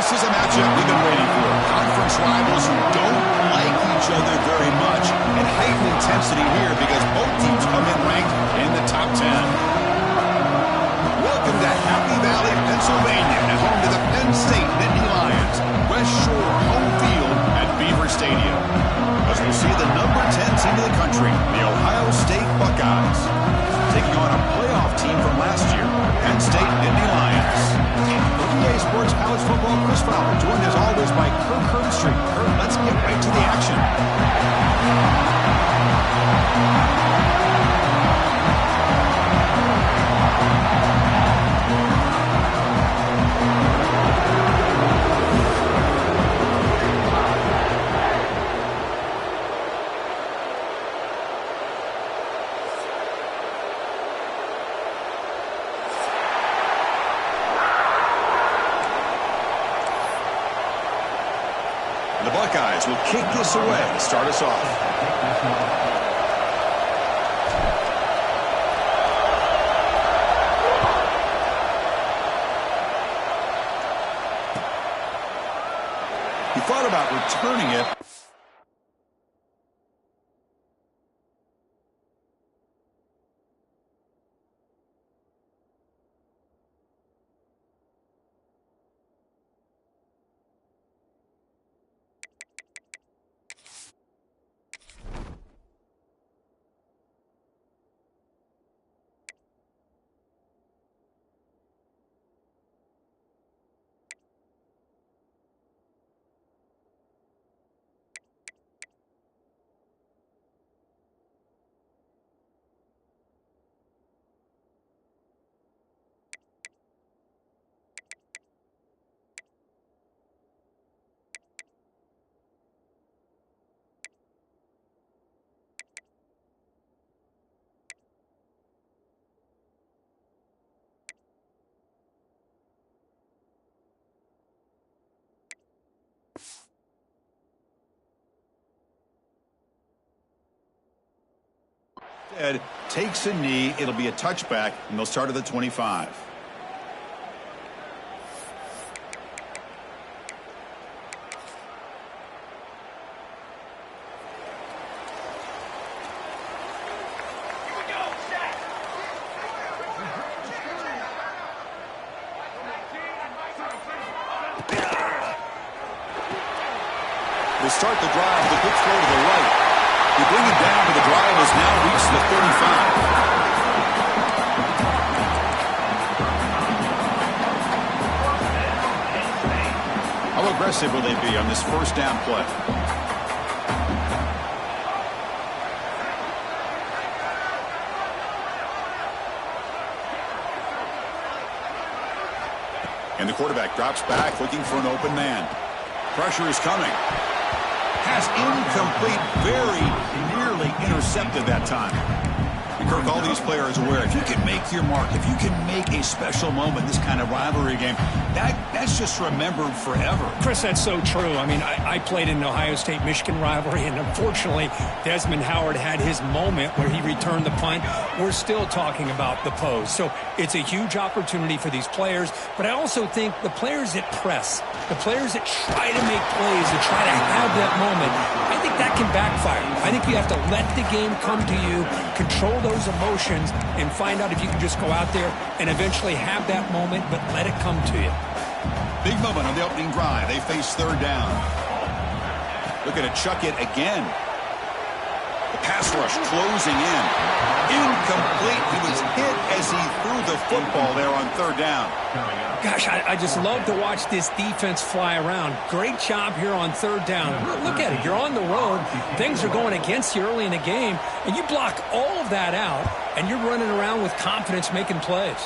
This is a matchup we've been waiting for. Conference rivals who don't like each other very much. And heightened intensity here because both teams come in ranked in the top 10. Welcome to Happy Valley, Pennsylvania, and home to the Penn State Nittany Lions. West Shore home field at Beaver Stadium. As we'll see the number 10 team in the country, the Ohio State Buckeyes, taking on a playoff team from last year, Penn State Nittany Lions. EA Sports College Football, Chris Fowler, joined as always by Kirk Herbstreit. Kirk, let's get right to the action. The Buckeyes will kick this away to start us off. He thought about returning it. Takes a knee. It'll be a touchback, and they'll start at the 25. They start the drive with a quick throw to the right. You bring it down, but the drive has now reached the 35. How aggressive will they be on this first down play? And the quarterback drops back, looking for an open man. Pressure is coming. Pass incomplete, very nearly intercepted that time. And Kirk, all these players aware, if you can make your mark, if you can make a special moment, this kind of rivalry game, that's just remembered forever. Chris, that's so true. I mean, I played in an Ohio State-Michigan rivalry, and unfortunately, Desmond Howard had his moment where he returned the punt. We're still talking about the pose. So it's a huge opportunity for these players, but I also think the players that press, the players that try to make plays, that try to have that moment, I think that can backfire. I think you have to let the game come to you, control those emotions, and find out if you can just go out there and eventually have that moment, but let it come to you. Big moment on the opening drive. They face third down. Looking to chuck it again. The pass rush closing in. Incomplete. He was hit as he threw the football there on third down. Gosh, I just love to watch this defense fly around. Great job here on third down. Look at it. You're on the road. Things are going against you early in the game, and you block all of that out, and you're running around with confidence making plays.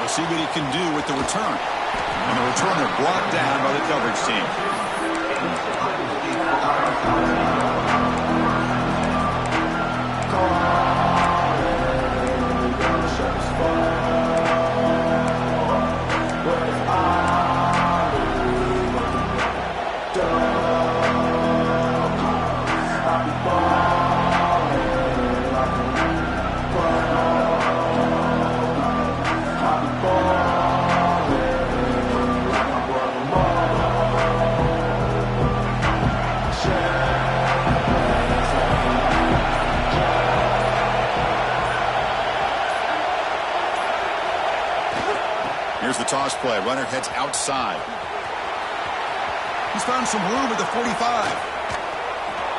We'll see what he can do with the return. And the returner brought down by the coverage team. Cross play. Runner heads outside. He's found some room at the 45.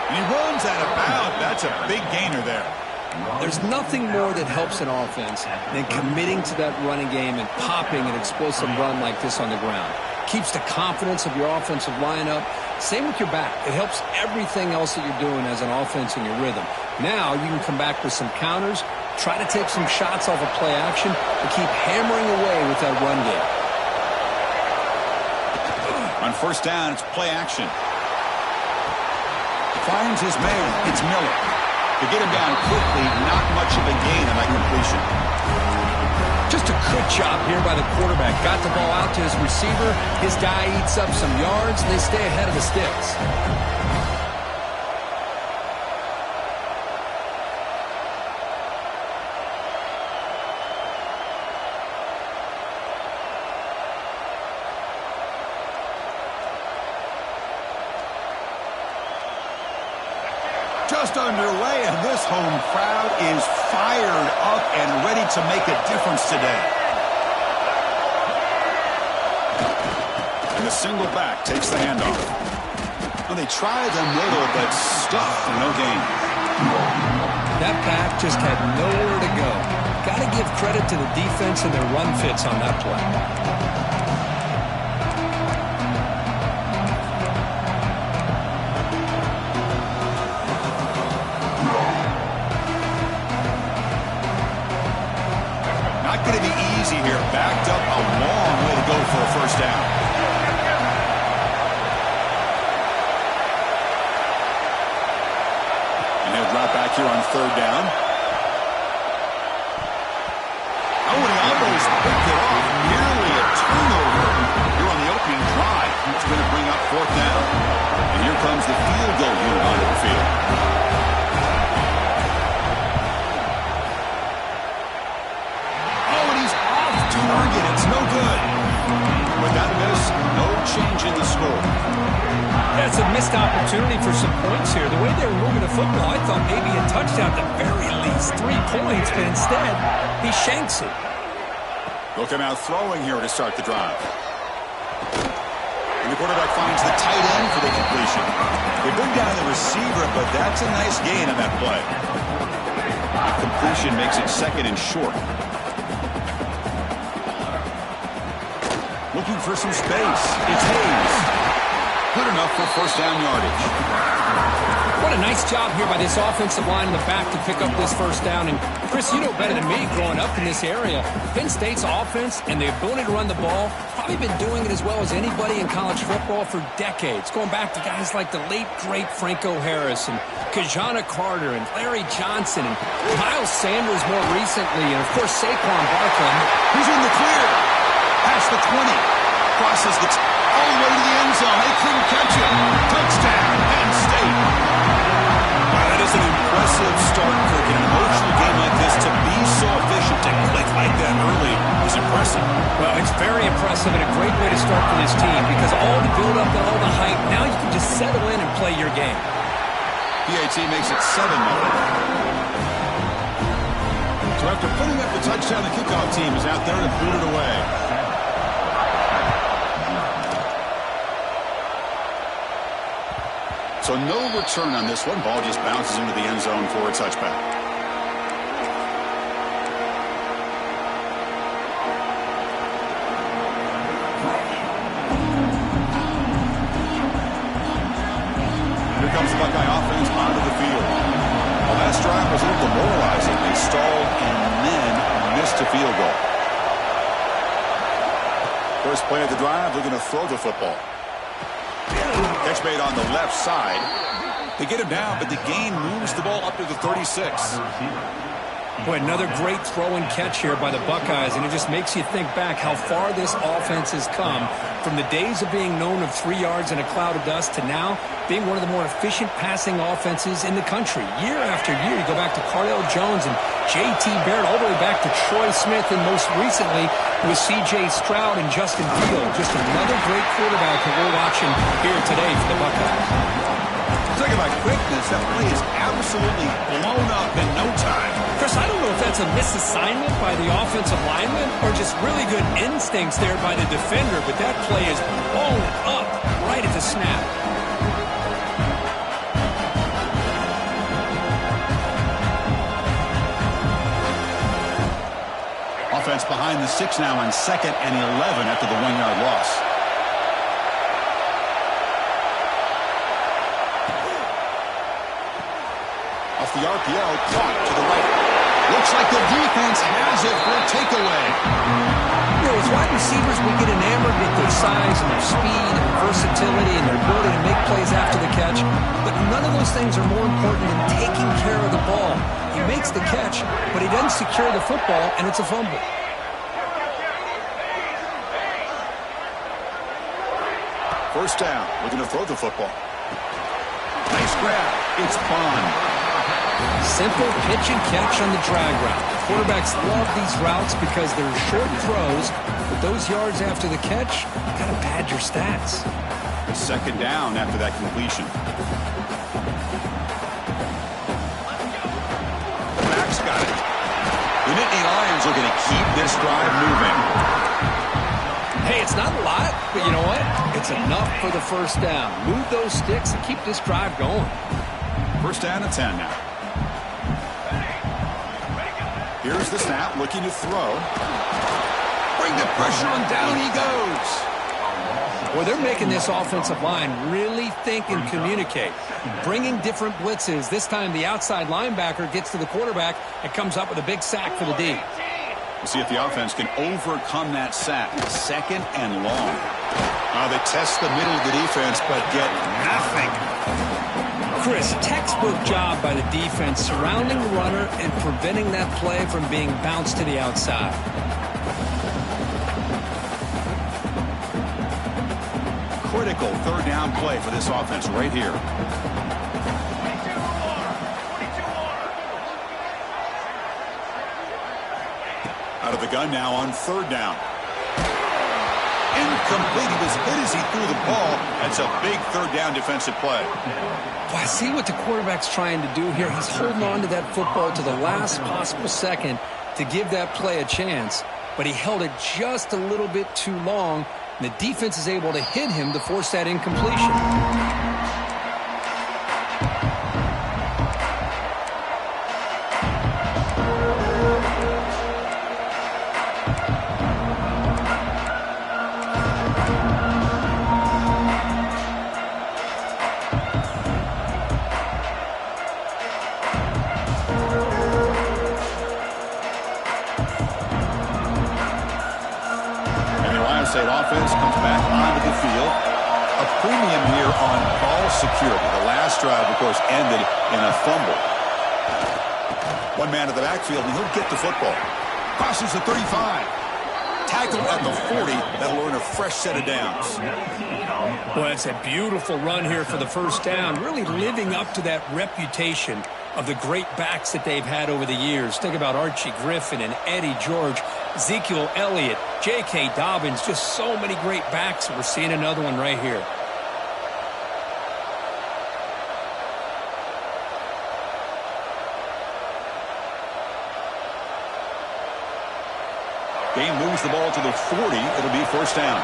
And he runs out of bounds. That's a big gainer there. There's nothing more that helps an offense than committing to that running game and popping an explosive run like this on the ground. Keeps the confidence of your offensive lineup. Same with your back. It helps everything else that you're doing as an offense in your rhythm. Now you can come back with some counters, try to take some shots off of play action, and keep hammering away with that run game. On first down, it's play action. Finds his man. It's Miller. To get him down quickly, not much of a gain on that completion. Just a good job here by the quarterback. Got the ball out to his receiver. His guy eats up some yards, and they stay ahead of the sticks. Just underway, and this home crowd is fired up and ready to make a difference today. And the single back takes the handoff. Well, they tried the middle, but stuffed for no gain. That back just had nowhere to go. Got to give credit to the defense and their run fits on that play. Going to be easy here. Backed up a long way to go for a first down. And he'll drop back here on third down. Oh, and he almost picked it off. Nearly a turnover here on the opening drive. It's going to bring up fourth down. And here comes the field goal unit onto the field. Target, it's no good. With that miss, no change in the score. That's a missed opportunity for some points here. The way they were moving the football, I thought maybe a touchdown, at the very least 3 points, but instead, he shanks it. They'll come out throwing here to start the drive. And the quarterback finds the tight end for the completion. They bring down the receiver, but that's a nice gain on that play. The completion makes it second and short. Looking for some space. It's Hayes. Good enough for first down yardage. What a nice job here by this offensive line in the back to pick up this first down. And, Chris, you know better than me growing up in this area, Penn State's offense and the ability to run the ball, probably been doing it as well as anybody in college football for decades, going back to guys like the late, great Franco Harris and Kajana Carter and Larry Johnson and Miles Sanders more recently, and, of course, Saquon Barkley. He's in the clear. Past the 20. Crosses the all the way to the end zone. They couldn't catch it. Touchdown, Penn State. Wow, that is an impressive start, Kirk. In an emotional game like this, to be so efficient, to click like that early is impressive. Well, it's very impressive and a great way to start for this team because all the build-up and all the hype, now you can just settle in and play your game. PAT makes it 7-0. So after putting up the touchdown, the kickoff team is out there to boot it away. So no return on this one. Ball just bounces into the end zone for a touchback. Here comes the Buckeye offense onto the field. The last drive was a little demoralizing. They stalled and then missed a field goal. First play of the drive, they're going to throw the football. Catch made on the left side. They get him down, but the gain moves the ball up to the 36. Boy, another great throw and catch here by the Buckeyes, and it just makes you think back how far this offense has come from the days of being known of 3 yards in a cloud of dust to now being one of the more efficient passing offenses in the country. Year after year, you go back to Cardale Jones and J.T. Barrett, all the way back to Troy Smith, and most recently with C.J. Stroud and Justin Fields. Just another great quarterback that we're watching here today for the Buckeyes. talking about quickness, that play is absolutely blown up in no time. Chris, I don't know if that's a misassignment by the offensive lineman or just really good instincts there by the defender, but that play is blown up right at the snap. Offense behind the 6 now on 2nd and 11 after the 1-yard loss. Off the RPO, caught to the right. Looks like the defense has it for a takeaway. You know, as wide receivers, we get enamored with their size and their speed and versatility and their ability to make plays after the catch, but none of those things are more important than taking care of the ball. He makes the catch, but he doesn't secure the football, and it's a fumble. First down, looking to throw the football. Nice grab. It's Bond. Simple pitch and catch on the drag route. Quarterbacks love these routes because they're short throws, but those yards after the catch, you got to pad your stats. Second down after that completion. The back's got it. The Nittany Lions are going to keep this drive moving. Hey, it's not a lot, but you know what? It's enough for the first down. Move those sticks and keep this drive going. First down and 10 now. Here's the snap, looking to throw. Bring the pressure on, down he goes. Well, they're making this offensive line really think and communicate. Bringing different blitzes. This time the outside linebacker gets to the quarterback and comes up with a big sack for the D. We'll see if the offense can overcome that sack. 2nd and long. They test the middle of the defense, but get nothing. Chris, textbook job by the defense surrounding the runner and preventing that play from being bounced to the outside. Critical third down play for this offense right here. Out of the gun now on 3rd down. Incomplete. He was hit as he threw the ball. That's a big 3rd down defensive play. Well, I see what the quarterback's trying to do here. He's holding on to that football to the last possible second to give that play a chance, but he held it just a little bit too long, and the defense is able to hit him to force that incompletion. State offense comes back onto the field. A premium here on ball security. The last drive, of course, ended in a fumble. One man to the backfield, and he'll get the football. Crosses the 35. Tackle at the 40. That'll earn a fresh set of downs. Well, it's a beautiful run here for the first down, really living up to that reputation of the great backs that they've had over the years. Think about Archie Griffin and Eddie George, Ezekiel Elliott, J.K. Dobbins, just so many great backs. We're seeing another one right here. Game moves the ball to the 40. It'll be first down.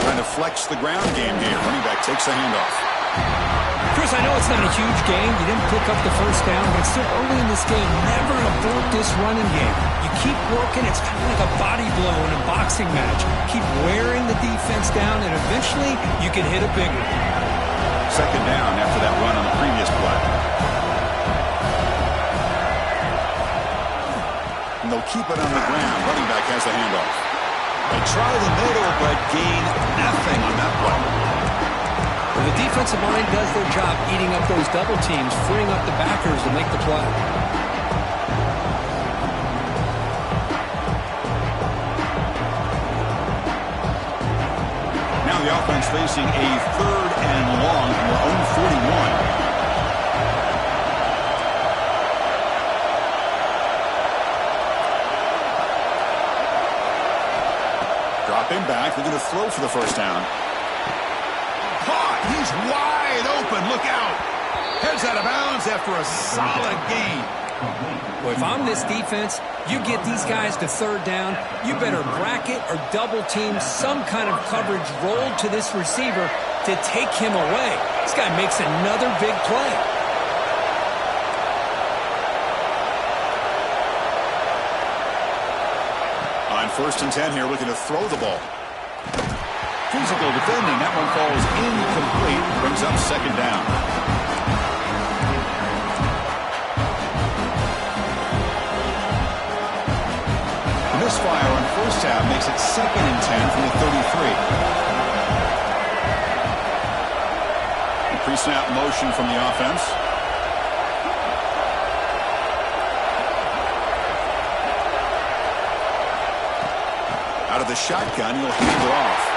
Trying to flex the ground game here. Running back takes the handoff. Chris, I know it's not a huge game. You didn't pick up the first down, but it's still early in this game. Never abort this running game. You keep working. It's kind of like a body blow in a boxing match. Keep wearing the defense down, and eventually you can hit a big one. Second down after that run on the previous play. And they'll keep it on the ground. Running back has the handoff. They try the middle, but gain nothing on that play. Well, the defensive line does their job eating up those double teams, freeing up the backers to make the play. Now the offense facing a 3rd and long from their own 41. Dropping back, they're going to throw for the first down. He's wide open. Look out. Heads out of bounds after a solid gain. Well, if I'm this defense, you get these guys to third down, you better bracket or double team some kind of coverage rolled to this receiver to take him away. This guy makes another big play. On 1st and 10 here, looking to throw the ball. Physical defending. That one falls incomplete. Brings up 2nd down. Misfire on 1st half makes it 2nd and 10 from the 33. Pre-snap motion from the offense. Out of the shotgun, he'll hand it off.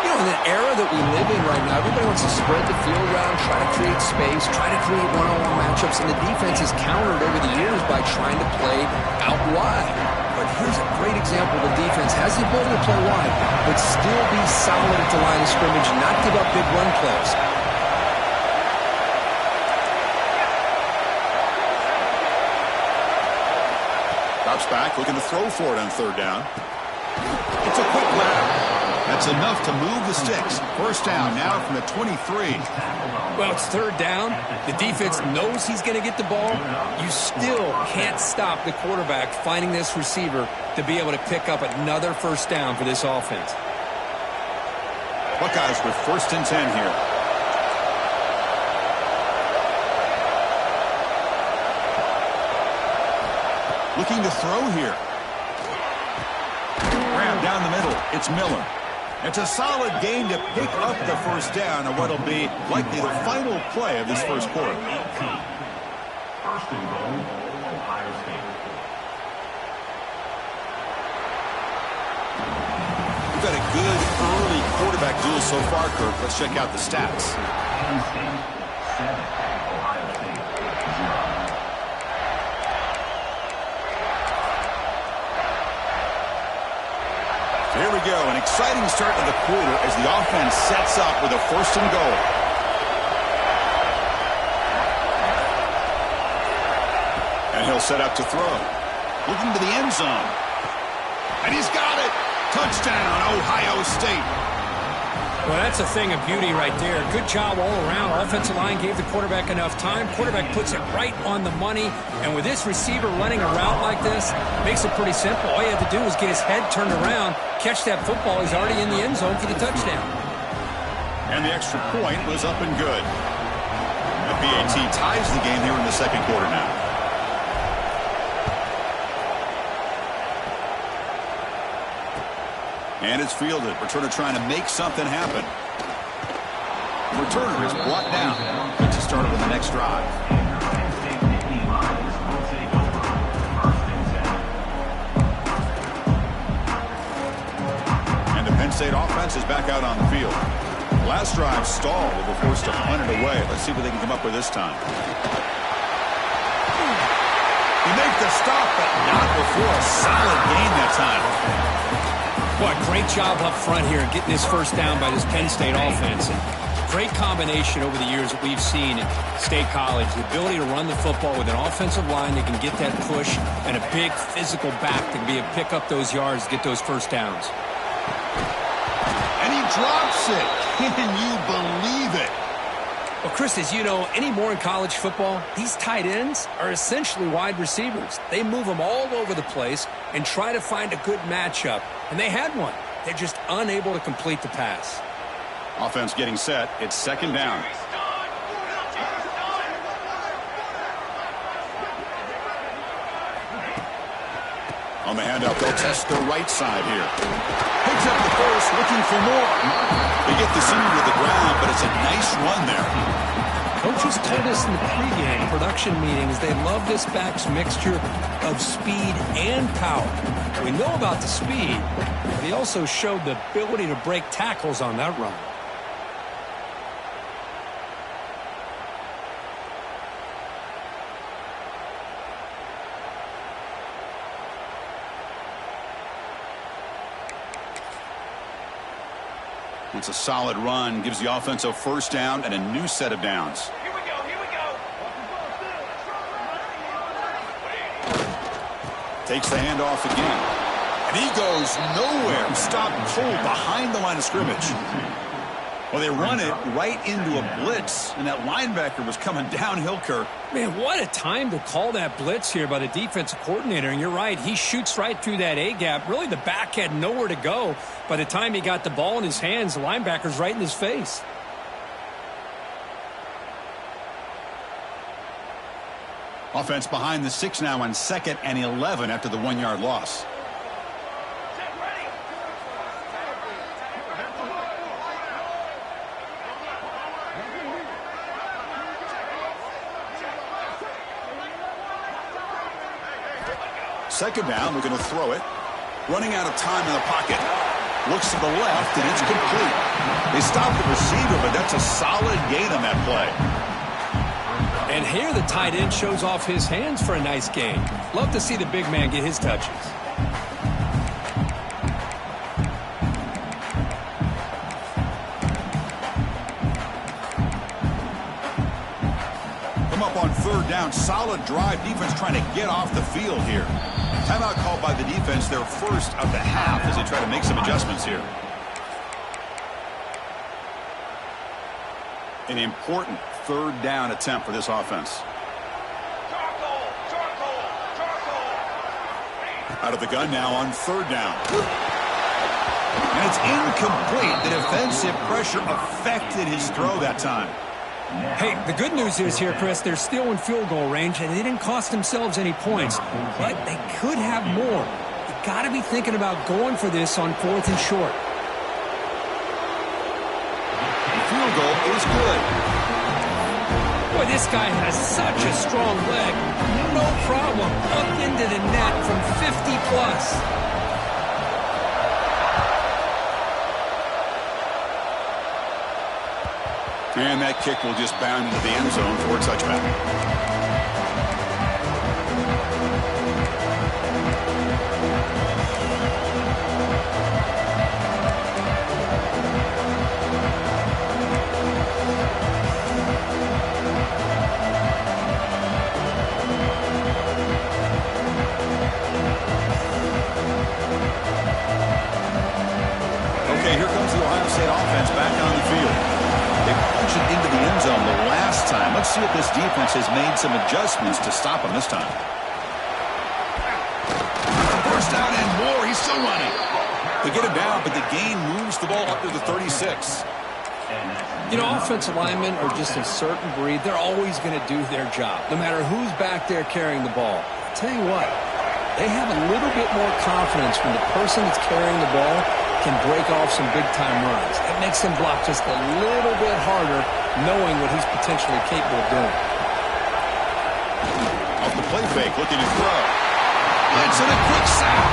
You know, in the era that we live in right now, everybody wants to spread the field around, try to create space, try to create one-on-one matchups, and the defense has countered over the years by trying to play out wide. But here's a great example. The defense has the ability to play wide, but still be solid at the line of scrimmage and not give up big run plays. Drops back, looking to throw for it on 3rd down. It's a quick lap. That's enough to move the sticks. 1st down now from the 23. Well, it's 3rd down. The defense knows he's going to get the ball. You still can't stop the quarterback finding this receiver to be able to pick up another 1st down for this offense. Buckeyes with 1st and 10 here. Looking to throw here. Ram down the middle. It's Miller. It's a solid gain to pick up the 1st down on what will be likely the final play of this 1st quarter. 1st and goal, Ohio State. We've got a good early quarterback duel so far, Kirk. Let's check out the stats. Penn State, 7. Ohio State, 0. Here we go, an exciting start to the quarter as the offense sets up with a 1st and goal. And he'll set up to throw. Looking to the end zone. And he's got it. Touchdown, Ohio State. Well, that's a thing of beauty right there. Good job all around. Offensive line gave the quarterback enough time. Quarterback puts it right on the money. And with this receiver running a route like this, makes it pretty simple. All you have to do is get his head turned around, catch that football. He's already in the end zone for the touchdown. And the extra point was up and good. The PAT ties the game here in the 2nd quarter now. And it's fielded. Returner trying to make something happen. Returner is brought down. Gets us started with the next drive. And the Penn State offense is back out on the field. Last drive stalled. They were forced to punt it away. Let's see what they can come up with this time. He makes the stop, but not before a solid gain that time. Boy, great job up front here getting this 1st down by this Penn State offense. And great combination over the years that we've seen at State College. The ability to run the football with an offensive line that can get that push and a big physical back that can be able to pick up those yards, get those 1st downs. And he drops it. Can you believe it? Well, Chris, as you know, anymore in college football, these tight ends are essentially wide receivers. They move them all over the place and try to find a good matchup. And they had one. They're just unable to complete the pass. Offense getting set. It's 2nd down. On the handoff, they'll test the right side here. Picks up the 1st, looking for more. They get the senior to the ground, but it's a nice run there. Coaches told us in the pregame production meetings they love this back's mixture of speed and power. We know about the speed, but he also showed the ability to break tackles on that run. It's a solid run, gives the offense a first down and a new set of downs. Here we go, here we go. Takes the handoff again. And he goes nowhere. Stopped cold behind the line of scrimmage. Well, they run it right into a blitz, and that linebacker was coming downhill, Kirk. Man, what a time to call that blitz here by the defensive coordinator. And you're right, he shoots right through that A-gap. Really, the back had nowhere to go. By the time he got the ball in his hands, the linebacker's right in his face. Offense behind the 6 now on 2nd and 11 after the 1-yard loss. Second down, we're going to throw it. Running out of time in the pocket. Looks to the left, and it's complete. They stopped the receiver, but that's a solid gain on that play. And here the tight end shows off his hands for a nice gain. Love to see the big man get his touches. Come up on 3rd down. Solid drive. Defense trying to get off the field here. Timeout called by the defense, their first of the half, as they try to make some adjustments here. An important 3rd down attempt for this offense. Out of the gun now on 3rd down. And it's incomplete. The defensive pressure affected his throw that time. Hey, the good news is here, Chris, they're still in field goal range, and they didn't cost themselves any points. But they could have more. You got to be thinking about going for this on 4th and short. The field goal is good. Boy, this guy has such a strong leg. No problem. Up into the net from 50+. And that kick will just bound into the end zone for a touchback. Okay, here comes the Ohio State offense back on the field. They punched it into the end zone the last time. Let's see if this defense has made some adjustments to stop him this time. First down and more. He's still running. They get him down, but the gain moves the ball up to the 36. You know, offensive linemen are just a certain breed. They're always going to do their job, no matter who's back there carrying the ball. I'll tell you what, they have a little bit more confidence when the person that's carrying the ball can break off some big-time runs. It makes them block just a little bit harder, knowing what he's potentially capable of doing. Off the play fake, looking to throw. It's in a quick sack.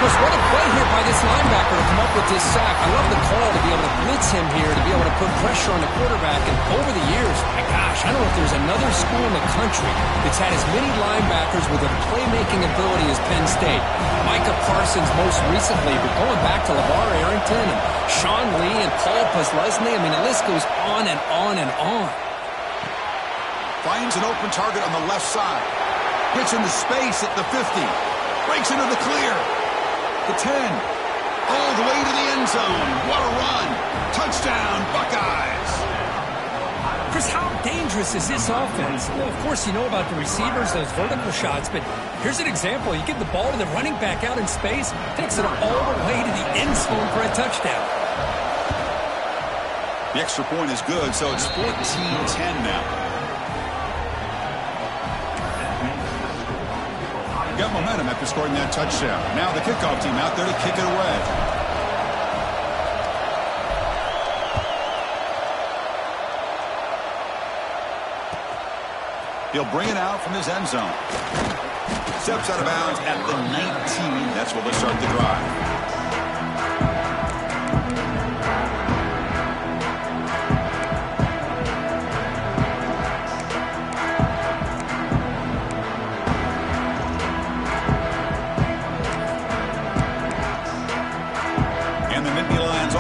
Chris, what a play here by this linebacker to come up with this sack. I love the call to be able to blitz him here, to be able to put pressure on the quarterback. And over the years, my gosh, I don't know if there's another school in the country that's had as many linebackers with a playmaking ability as Penn State. Micah Parsons most recently, but going back to LeVar Arrington and Sean Lee and Paul Posluszny, I mean, the list goes on and on and on. Finds an open target on the left side. Gets into space at the 50. Breaks into the clear. The 10. All the way to the end zone. What a run. Touchdown, Buckeyes. Chris, how dangerous is this offense? Well, of course, you know about the receivers, those vertical shots, but here's an example. You give the ball to the running back out in space, takes it all the way to the end zone for a touchdown. The extra point is good, so it's 14-10 now. Got momentum after scoring that touchdown. Now the kickoff team out there to kick it away. He'll bring it out from his end zone. Steps out of bounds at the 19. That's where they'll start the drive.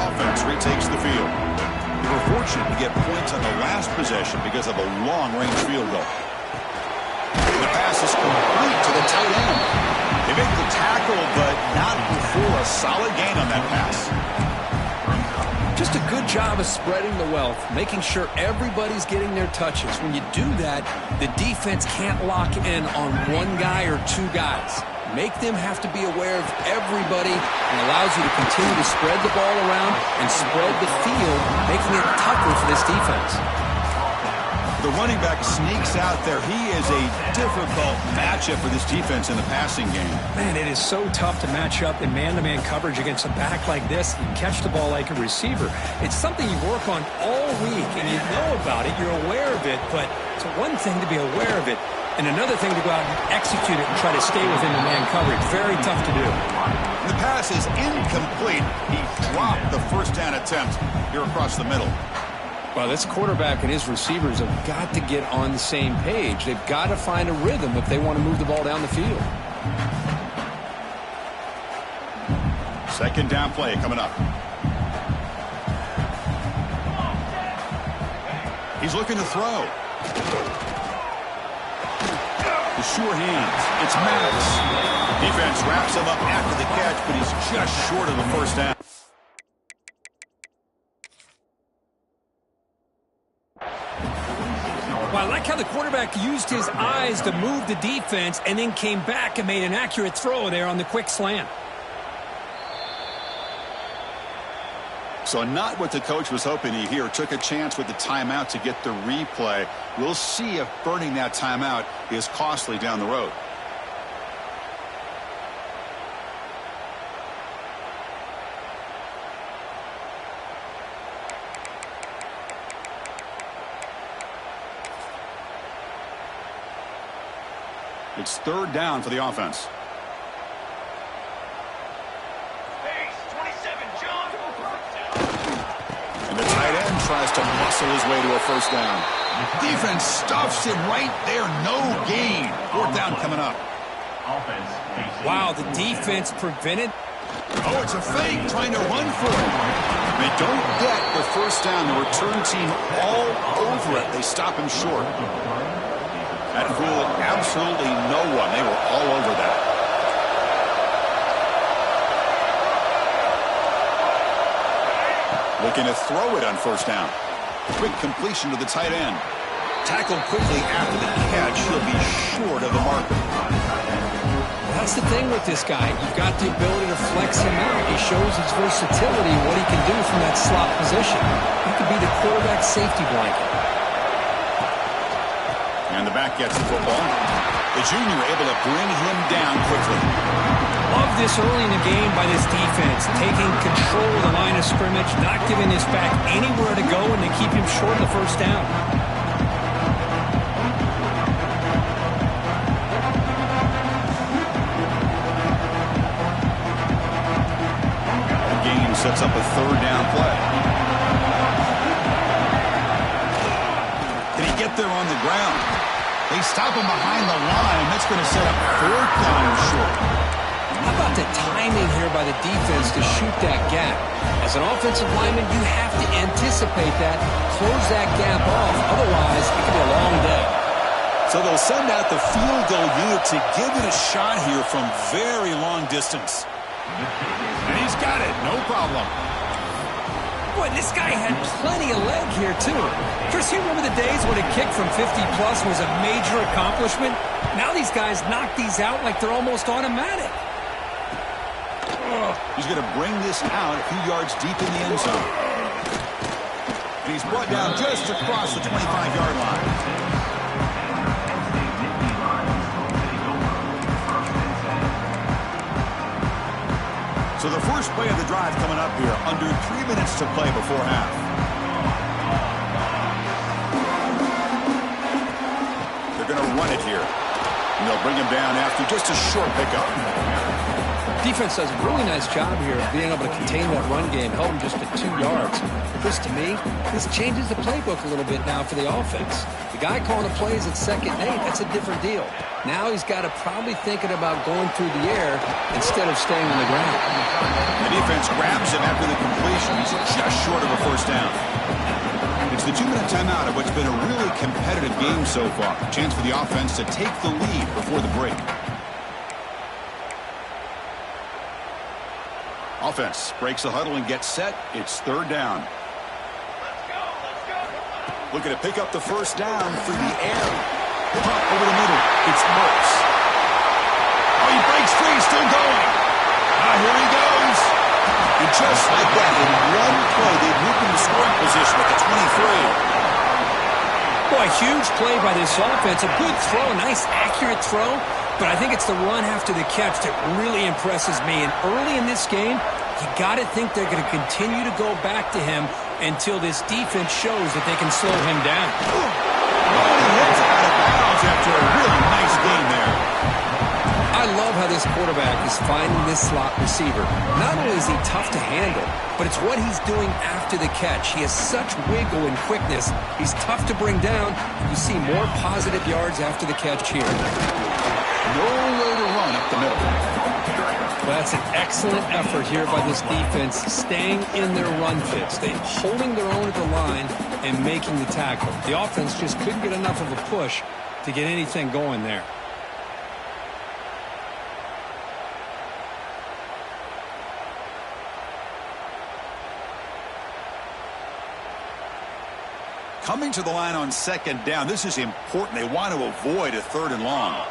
offense retakes the field. They were fortunate to get points on the last possession because of a long-range field goal. The pass is complete to the tight end. They make the tackle, but not before a solid gain on that pass. Just a good job of spreading the wealth, making sure everybody's getting their touches. When you do that, the defense can't lock in on one guy or two guys. Make them have to be aware of everybody and allows you to continue to spread the ball around and spread the field, making it tougher for this defense. The running back sneaks out there. He is a difficult matchup for this defense in the passing game. Man, it is so tough to match up in man-to-man coverage against a back like this and catch the ball like a receiver. It's something you work on all week, and you know about it. You're aware of it, but it's one thing to be aware of it, and another thing to go out and execute it and try to stay within the man coverage. Very tough to do. The pass is incomplete. He dropped the first down attempt here across the middle. Well, this quarterback and his receivers have got to get on the same page. They've got to find a rhythm if they want to move the ball down the field. Second down play coming up. He's looking to throw. The sure hands. It's Maddox. Defense wraps him up after the catch, but he's just short of the first down. Well, I like how the quarterback used his eyes to move the defense and then came back and made an accurate throw there on the quick slant. So not what the coach was hoping to hear. Took a chance with the timeout to get the replay. We'll see if burning that timeout is costly down the road. It's third down for the offense. And the tight end tries to muscle his way to a first down. Defense stuffs him right there. No gain. Fourth down coming up. Wow, the defense prevented. Oh, it's a fake, trying to run for it. They don't get the first down. The return team all over it. They stop him short. That fooled absolutely no one. They were all over that. Looking to throw it on first down. Quick completion to the tight end. Tackled quickly after the catch. He'll be short of the marker. That's the thing with this guy. You've got the ability to flex him out. He shows his versatility, what he can do from that slot position. He could be the quarterback safety blanket. And the back gets the football. The junior able to bring him down quickly. Love this early in the game by this defense. Taking control of the line of scrimmage, not giving this back anywhere to go, and they keep him short of the first down. The game sets up a third down play. Can he get there on the ground? They stop him behind the line. That's going to set up fourth down and short. How about the timing here by the defense to shoot that gap? As an offensive lineman, you have to anticipate that, close that gap off. Otherwise, it could be a long day. So they'll send out the field goal unit to give it a shot here from very long distance. And he's got it. No problem. Boy, this guy had plenty of leg here, too. Chris, you remember the days when a kick from 50-plus was a major accomplishment? Now these guys knock these out like they're almost automatic. He's going to bring this out a few yards deep in the end zone. And he's brought down just across the 25-yard line. So the first play of the drive coming up here, under 3 minutes to play before half. They're going to run it here. And they'll bring him down after just a short pickup. Defense does a really nice job here of being able to contain that run game, held him just at 2 yards. Chris, to me, this changes the playbook a little bit now for the offense. The guy calling the plays at 2nd and 8, that's a different deal. Now he's got to probably thinking about going through the air instead of staying on the ground. The defense grabs him after the completion. He's just short of a first down. It's the 2-minute timeout of what's been a really competitive game so far. Chance for the offense to take the lead before the break. Offense breaks the huddle and gets set. It's 3rd down. Looking to pick up the first down through the air. Punt over the middle. It's Mertz. Oh, he breaks free. Still going. Here he goes. And just like that, in one play, they moved into scoring position at the 23. Boy, huge play by this offense. A good throw, a nice accurate throw. But I think it's the run after the catch that really impresses me. And early in this game, you got to think they're going to continue to go back to him until this defense shows that they can slow him down. He hits out of bounds after a really nice game there. I love how this quarterback is finding this slot receiver. Not only is he tough to handle, but it's what he's doing after the catch. He has such wiggle and quickness. He's tough to bring down. You see more positive yards after the catch here. Nowhere to run up the middle. That's an excellent effort here by this defense, staying in their run fits. They're holding their own at the line and making the tackle. The offense just couldn't get enough of a push to get anything going there. Coming to the line on 2nd down. This is important. They want to avoid a 3rd and long.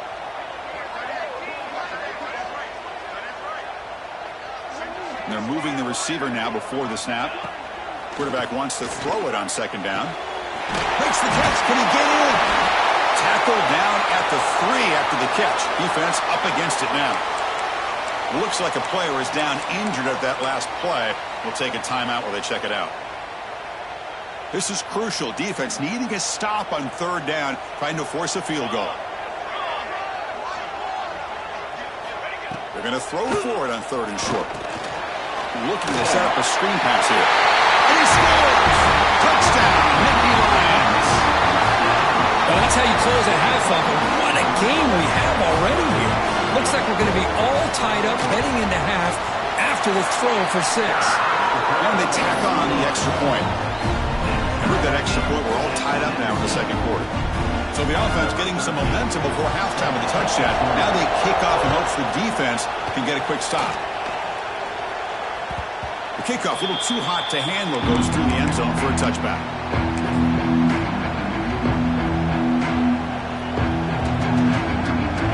And they're moving the receiver now before the snap. Quarterback wants to throw it on 2nd down. Makes the catch. Can he get in? Tackled down at the 3 after the catch. Defense up against it now. Looks like a player is down injured at that last play. We'll take a timeout while they check it out. This is crucial. Defense needing a stop on 3rd down, trying to force a field goal. They're going to throw for it on 3rd and short. Looking to set up a screen pass here. And he scores! Touchdown, Nittany Lions. Well, that's how you close a half of it. What a game we have already here. Looks like we're going to be all tied up heading into half after the throw for 6. And they tack on the extra point. With that extra point, we're all tied up now in the 2nd quarter. So the offense getting some momentum before halftime with the touchdown. Now they kick off in hopes the defense can get a quick stop. The kickoff, a little too hot to handle, goes through the end zone for a touchback.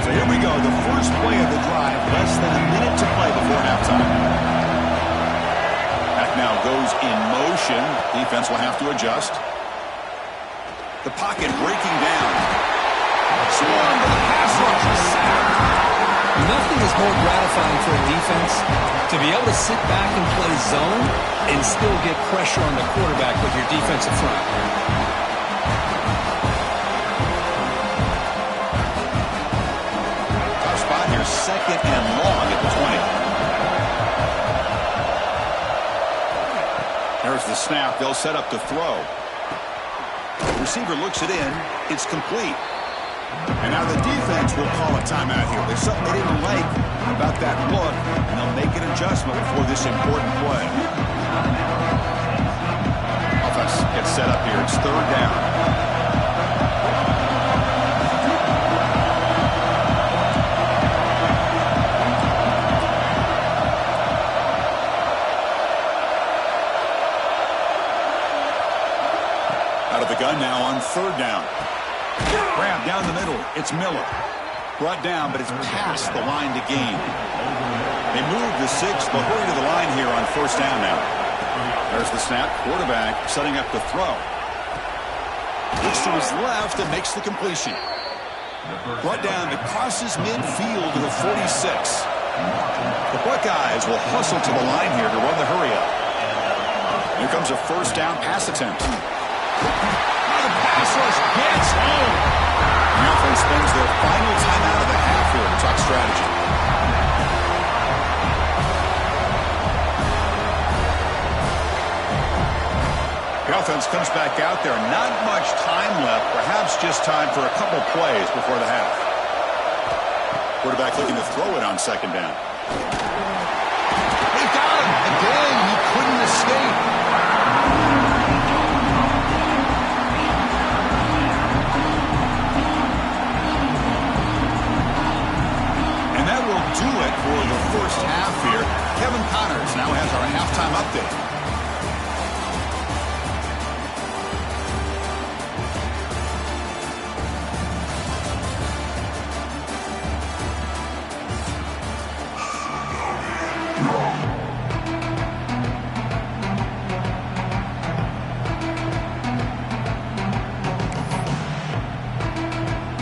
So here we go, the first play of the drive, less than a minute to play before halftime. Now goes in motion. Defense will have to adjust. The pocket breaking down. Swarm to the pass rush. Nothing is more gratifying for a defense to be able to sit back and play zone and still get pressure on the quarterback with your defensive front. Tough spot here. 2nd and long at the 20. There's the snap. They'll set up to throw. The receiver looks it in. It's complete. And now the defense will call a timeout here. There's something they didn't like about that look, and they'll make an adjustment before this important play. Offense gets set up here. It's 3rd down. Gun now on 3rd down. Grab down the middle. It's Miller. Brought down, but it's past the line to gain. They move the 6. They'll hurry to the line here on 1st down now. There's the snap. Quarterback setting up the throw. Looks to his left and makes the completion. Brought down. It crosses midfield to the 46. The Buckeyes will hustle to the line here to run the hurry up. Here comes a 1st down pass attempt. Now the pass rush gets home. The offense spends their final timeout of the half here to talk strategy. The The offense comes back out there. Not much time left. Perhaps just time for a couple plays before the half. Quarterback looking to throw it on second down. They got him. Again, he couldn't escape. And that will do it for the first half here. Kevin Connors now has our halftime update.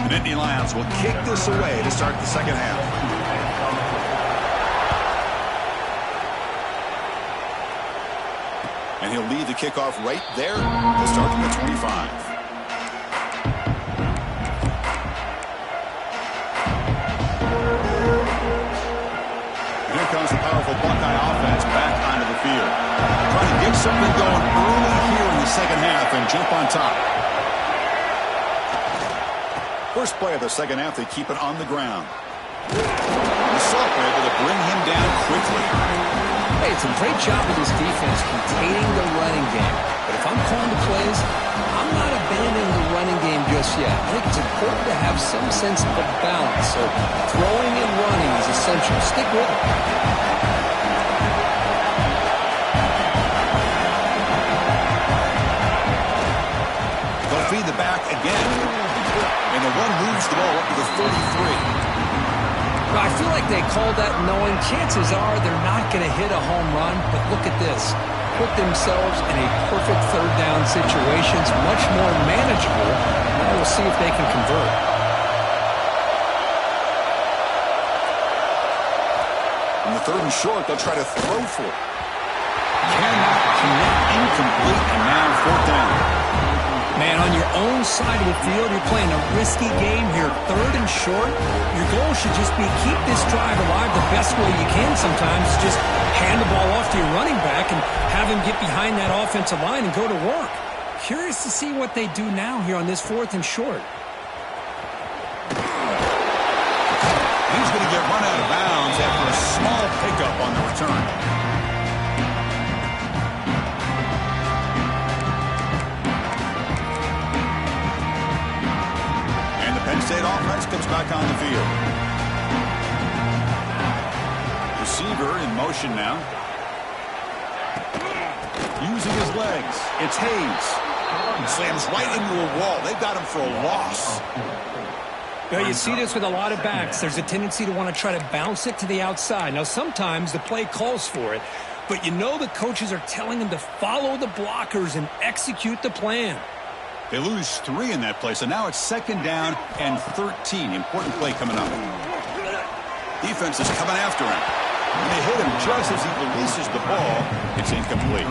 The Nittany Lions will kick this away to start the second half. And he'll lead the kickoff right there to start from the 25. And here comes the powerful Buckeye offense back onto the field. Trying to get something going early here in the second half and jump on top. First play of the second half, they keep it on the ground. The Sock were able to bring him down quickly. Hey, it's a great job of this defense containing the running game. But if I'm calling the plays, I'm not abandoning the running game just yet. I think it's important to have some sense of balance. So throwing and running is essential. Stick with it. They'll feed the back again. And the one moves the ball up to the 33. I feel like they called that knowing chances are they're not going to hit a home run. But look at this. Put themselves in a perfect third down situation. It's much more manageable. Now we'll see if they can convert. On the third and short, they'll try to throw for it. Cannot connect, incomplete, and now fourth down. Man, on your own side of the field, you're playing a risky game here. Third and short, your goal should just be keep this drive alive the best way you can sometimes. Just hand the ball off to your running back and have him get behind that offensive line and go to work. Curious to see what they do now here on this fourth and short. He's going to get run out of bounds after a small pickup on the return. Penn State offense comes back on the field. Receiver in motion now. Using his legs. It's Hayes. He slams right into a wall. They've got him for a loss. Well, you see this with a lot of backs. There's a tendency to want to try to bounce it to the outside. Now, sometimes the play calls for it, but you know the coaches are telling them to follow the blockers and execute the plan. They lose 3 in that play, so now it's second down and 13. Important play coming up. Defense is coming after him. And they hit him just as he releases the ball. It's incomplete.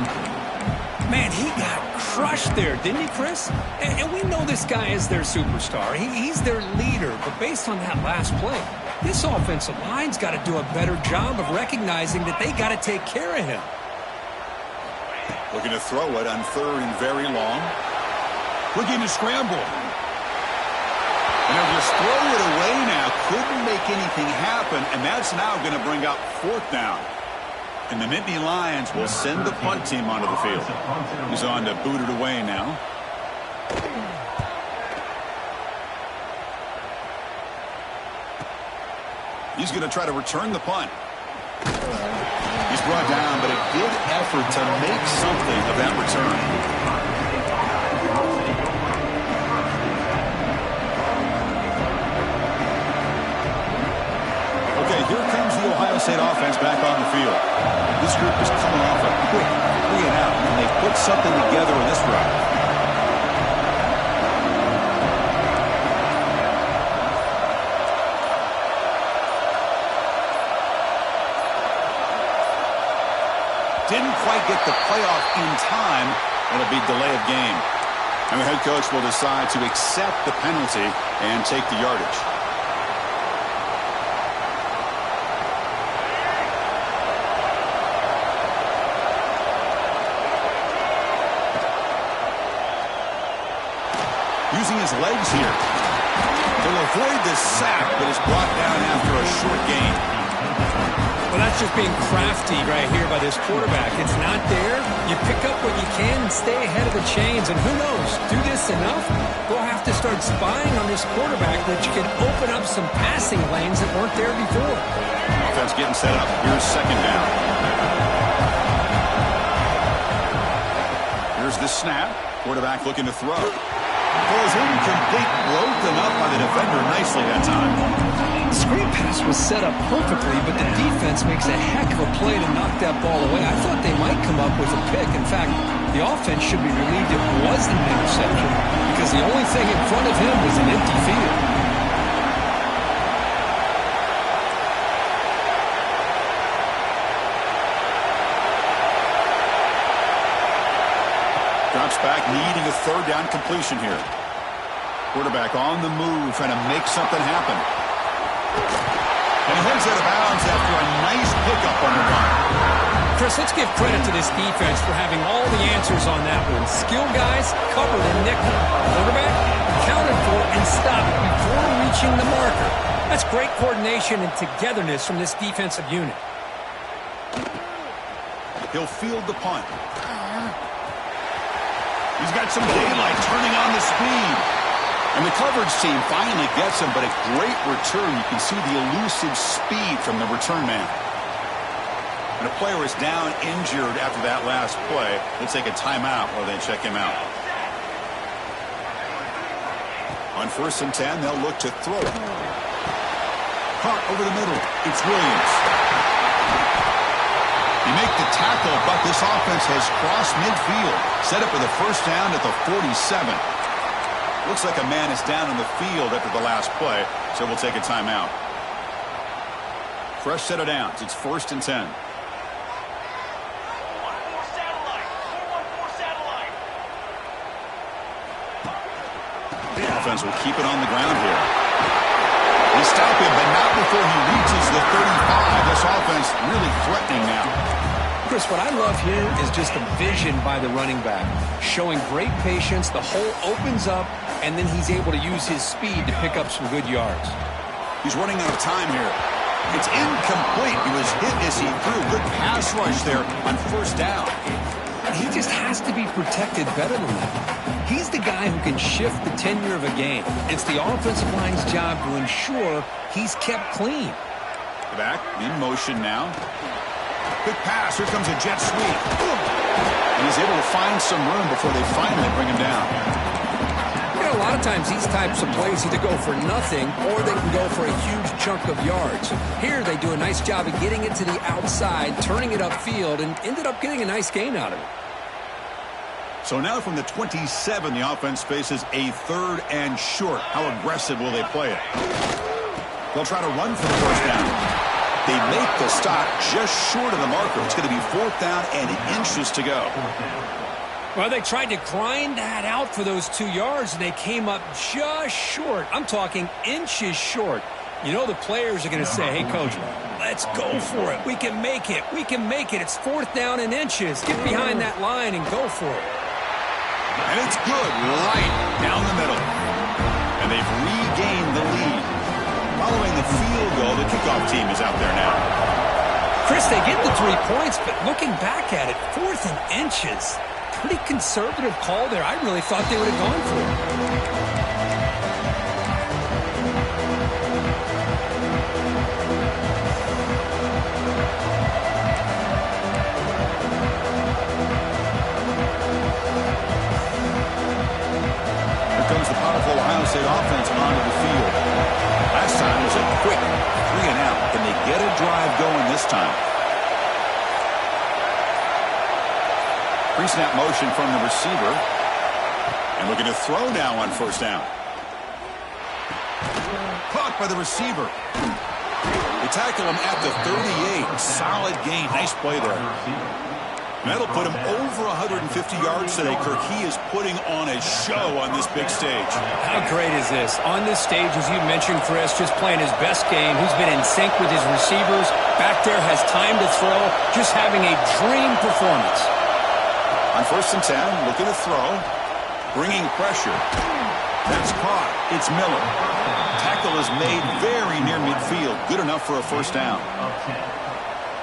Man, he got crushed there, didn't he, Chris? And we know this guy is their superstar. He's their leader. But based on that last play, this offensive line's got to do a better job of recognizing that they got to take care of him. Looking to throw it on third and very long. Looking to scramble. And they'll just throw it away now. Couldn't make anything happen, and that's now going to bring up fourth down. And the Nittany Lions will send the punt team onto the field. He's on to boot it away now. He's going to try to return the punt. He's brought down, but a good effort to make something of that return. Here comes the Ohio State offense back on the field. This group is coming off a quick 3 and out, and they put something together in this drive. Didn't quite get the playoff in time. It'll be delay of game. And the head coach will decide to accept the penalty and take the yardage. using his legs here. He'll avoid this sack, but is brought down after a short gain. Well, that's just being crafty right here by this quarterback. It's not there. You pick up what you can and stay ahead of the chains. And who knows, do this enough, we'll have to start spying on this quarterback, which can open up some passing lanes that weren't there before. Offense getting set up. Here's second down. Here's the snap. Quarterback looking to throw. Throws incomplete, broken up by the defender nicely that time. The screen pass was set up perfectly, but the defense makes a heck of a play to knock that ball away. I thought they might come up with a pick. In fact, the offense should be relieved it wasn't an interception because the only thing in front of him was an empty field. Drops back, needing a third down completion here. Quarterback on the move, trying to make something happen. And he heads out of bounds after a nice pickup on the run. Chris, let's give credit to this defense for having all the answers on that one. Skill guys covered in nickel. Quarterback accounted for and stopped before reaching the marker. That's great coordination and togetherness from this defensive unit. He'll field the punt. He's got some daylight, turning on the speed. And the coverage team finally gets him, but a great return. You can see the elusive speed from the return man. And a player is down injured after that last play. They'll take a timeout while they check him out. On 1st and 10, they'll look to throw it. Caught over the middle. It's Williams. You make the tackle, but this offense has crossed midfield. Set up with a first down at the 47. Looks like a man is down in the field after the last play, so we'll take a timeout. Fresh set of downs. It's 1st and 10. The offense will keep it on the ground here. They stop him, but not before he reaches the 35. This offense really threatening now. Chris, what I love here is just the vision by the running back. Showing great patience, the hole opens up, and then he's able to use his speed to pick up some good yards. He's running out of time here. It's incomplete. He was hit as he threw. Good pass rush there on 1st down. He just has to be protected better than that. He's the guy who can shift the tenure of a game. It's the offensive line's job to ensure he's kept clean. Back in motion now. Quick pass. Here comes a jet sweep. And he's able to find some room before they finally bring him down. You know, a lot of times these types of plays either go for nothing or they can go for a huge chunk of yards. Here they do a nice job of getting it to the outside, turning it upfield, and ended up getting a nice gain out of it. So now from the 27, the offense faces a 3rd and short. How aggressive will they play it? They'll try to run for the first down. They make the stop just short of the marker. It's going to be 4th down and inches to go. Well, they tried to grind that out for those 2 yards, and they came up just short. I'm talking inches short. You know the players are going to say, hey, Coach, let's go for it. We can make it. We can make it. It's 4th down and inches. Get behind that line and go for it. And it's good right down the middle. And they've regained the lead. Following the field goal, the kickoff team is out there now. Chris, they get the 3 points, but looking back at it, 4th and inches. Pretty conservative call there. I really thought they would have gone for it. Ohio State offense onto the field. Last time was a quick 3-and-out. Can they get a drive going this time? Pre-snap motion from the receiver. And looking to throw now on 1st down. Caught by the receiver. They tackle him at the 38. Solid gain. Nice play there. That'll put him over 150 yards today, Kirk. He is putting on a show on this big stage. How great is this? On this stage, as you mentioned, Chris, just playing his best game. He's been in sync with his receivers. Back there has time to throw. Just having a dream performance. On 1st and 10, looking to throw. Bringing pressure. That's caught. It's Miller. Tackle is made very near midfield. Good enough for a first down.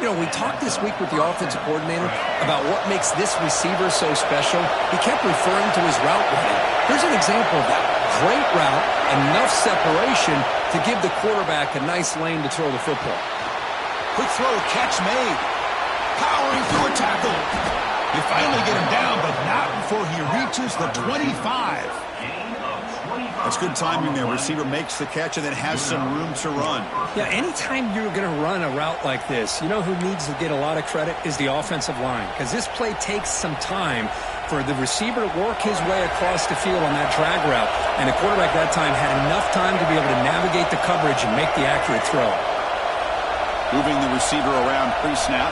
You know, we talked this week with the offensive coordinator about what makes this receiver so special. He kept referring to his route running. Here's an example of that. Great route, enough separation to give the quarterback a nice lane to throw the football. Quick throw, catch made. Powering through a tackle. You finally get him down, but not before he reaches the 25. That's good timing there. Receiver makes the catch and then has some room to run. Yeah, anytime you're going to run a route like this, you know who needs to get a lot of credit is the offensive line, because this play takes some time for the receiver to work his way across the field on that drag route, and the quarterback that time had enough time to be able to navigate the coverage and make the accurate throw. Moving the receiver around pre-snap.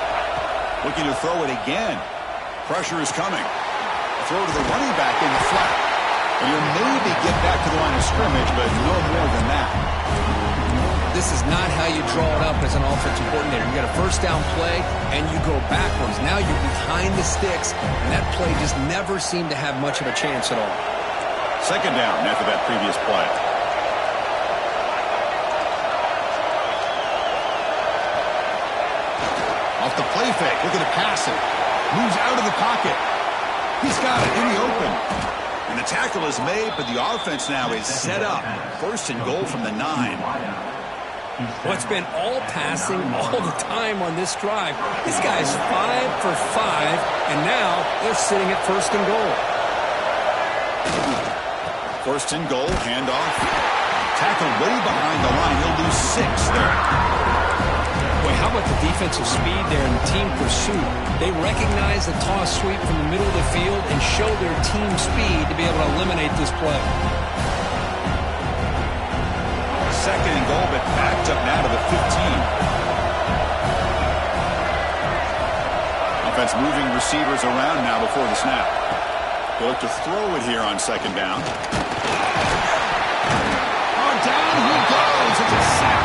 Looking to throw it again. Pressure is coming. Throw to the running back in the flat. And you'll maybe get back to the line of scrimmage, but no more than that. This is not how you draw it up as an offensive coordinator. You got a first down play, and you go backwards. Now you're behind the sticks, and that play just never seemed to have much of a chance at all. Second down after that previous play. Off the play fake, looking to pass it. Moves out of the pocket. He's got it in the open. And the tackle is made, but the offense now is set up. First and goal from the 9. Well, it's been all passing all the time on this drive. This guy's 5 for 5, and now they're sitting at first and goal. First and goal, handoff. Tackle way behind the line. He'll lose 6 there. Boy, how about the defensive speed there in the team pursuit? They recognize the toss sweep from the middle of the field and show their team speed to be able to eliminate this play. Second and goal, but backed up now to the 15. Offense moving receivers around now before the snap. They look to throw it here on second down. Oh, down he goes. It's a sack.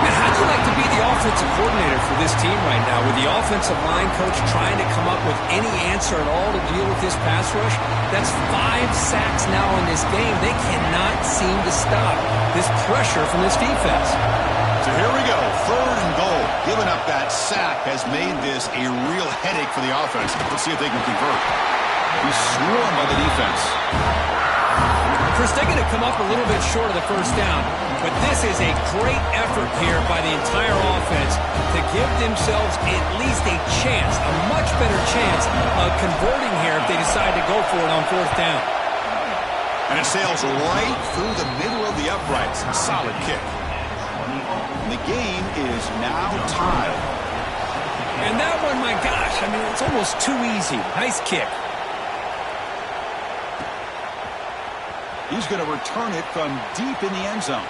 Man, how'd you like to be the offensive coordinator for this team right now, with the offensive line coach trying to come up with any answer at all to deal with this pass rush? That's 5 sacks now in this game. They cannot seem to stop this pressure from this defense. So here we go, third and goal. Giving up that sack has made this a real headache for the offense. Let's see if they can convert. He's swarmed by the defense. Chris, they're going to come up a little bit short of the first down, but this is a great effort here by the entire offense to give themselves at least a chance, a much better chance of converting here if they decide to go for it on fourth down. And it sails right through the middle of the uprights. Solid kick. And the game is now tied. And that one, my gosh, I mean, it's almost too easy. Nice kick. He's going to return it from deep in the end zone.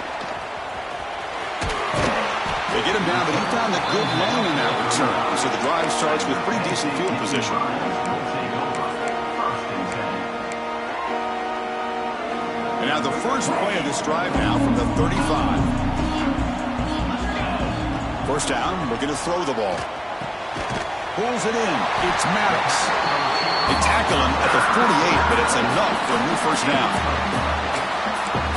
They get him down, but he found a good lane in that return. So the drive starts with pretty decent field position. And now the first play of this drive now from the 35. First down, looking to throw the ball. Pulls it in. It's Maddox. They tackle him at the 48, but it's enough for a new first down.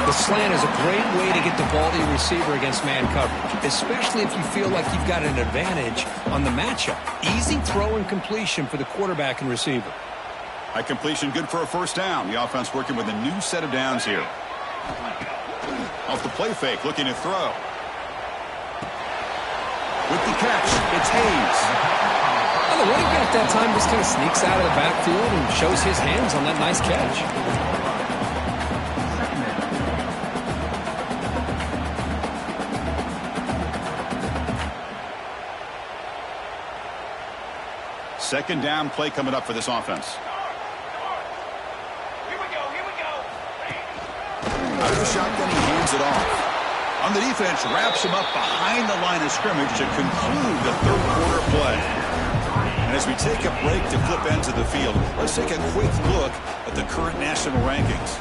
The slant is a great way to get the ball to your receiver against man coverage, especially if you feel like you've got an advantage on the matchup. Easy throw and completion for the quarterback and receiver. High completion, good for a first down. The offense working with a new set of downs here. Off the play fake, looking to throw. With the catch, it's Hayes. Well, the running back that time just kind of sneaks out of the backfield and shows his hands on that nice catch. Second down play coming up for this offense. Here we go. Out of the shotgun, he hands it off. On the defense, wraps him up behind the line of scrimmage to conclude the third quarter play. And as we take a break to flip ends of the field, let's take a quick look at the current national rankings.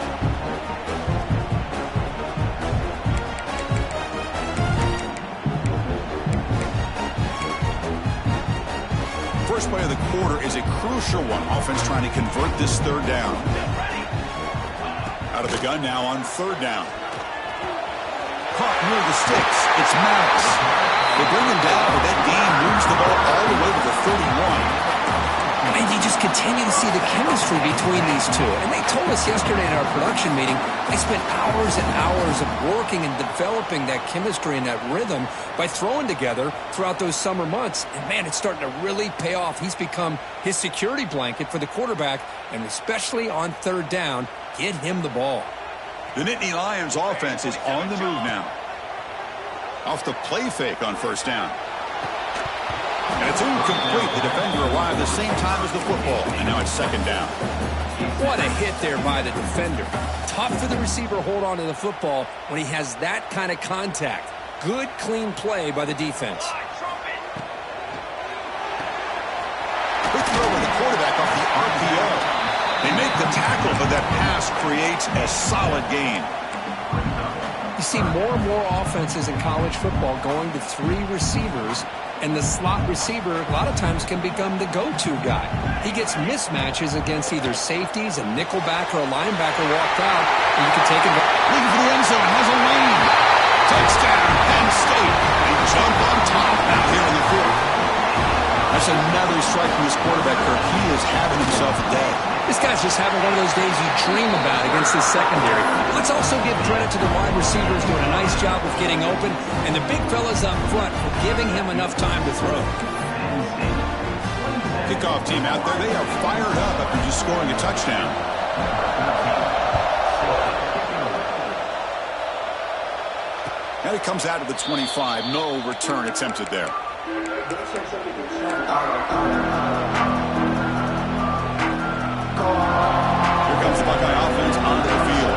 First play of the quarter is a crucial one. Offense trying to convert this third down. Out Out of the gun now on third down. Caught near the sticks. It's Maddox. They bring him down, but that gain moves the ball all the way to the 31. And you just continue to see the chemistry between these two. And they told us yesterday in our production meeting, they spent hours and hours of working and developing that chemistry and that rhythm by throwing together throughout those summer months. And, man, it's starting to really pay off. He's become his security blanket for the quarterback, and especially on third down, get him the ball. The Nittany Lions offense is on the move now. Off the play fake on first down. And it's incomplete. The defender arrived the same time as the football, and now it's second down. What a hit there by the defender. Tough for the receiver to hold on to the football when he has that kind of contact. Good, clean play by the defense. Quick throw with the quarterback off the RPO. They make the tackle, but that pass creates a solid gain. You see more and more offenses in college football going to three receivers, and the slot receiver a lot of times can become the go-to guy. He gets mismatches against either safeties, a nickelback, or a linebacker walked out, and you can take him. Looking for the end zone, has a lane. Touchdown, Penn State. They jump on top now here in the fourth. That's another strike from this quarterback, Kirk. He is having himself a day. This guy's just having one of those days you dream about against this secondary. Let's also give credit to the wide receivers doing a nice job of getting open, and the big fellas up front for giving him enough time to throw. Kickoff team out there, they are fired up after just scoring a touchdown. And it comes out of the 25. No return attempted there. Here comes the Buckeye offense onto the field.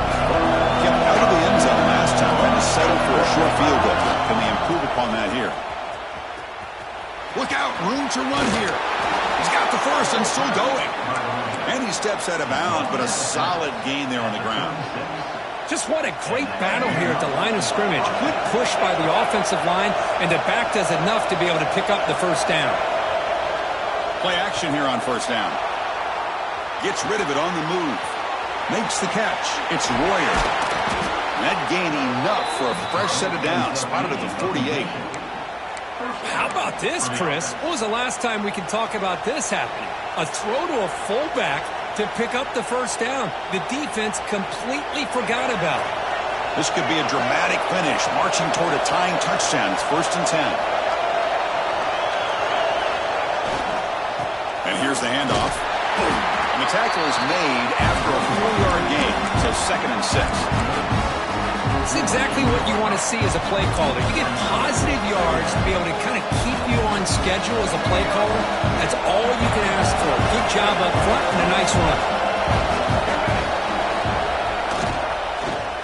Kept out of the end zone last time. Had to settle for a short field goal. Can they improve upon that here? Look out, room to run here. He's got the first and still going. And he steps out of bounds, but a solid gain there on the ground. Just what a great battle here at the line of scrimmage. Good push by the offensive line, and the back does enough to be able to pick up the first down. Play action here on first down. Gets rid of it on the move. Makes the catch. It's Royer. That gain enough for a fresh set of downs. Spotted at the 48. How about this, Chris? When was the last time we could talk about this happening? A throw to a fullback to pick up the first down. The defense completely forgot about it. This could be a dramatic finish, marching toward a tying touchdown. It's 1st and 10. And here's the handoff. And the tackle is made after a 4-yard gain, so 2nd and 6. It's exactly what you want to see as a play caller. You get positive yards to be able to kind of keep you on schedule as a play caller. That's all you can ask for. Good job up front and a nice run.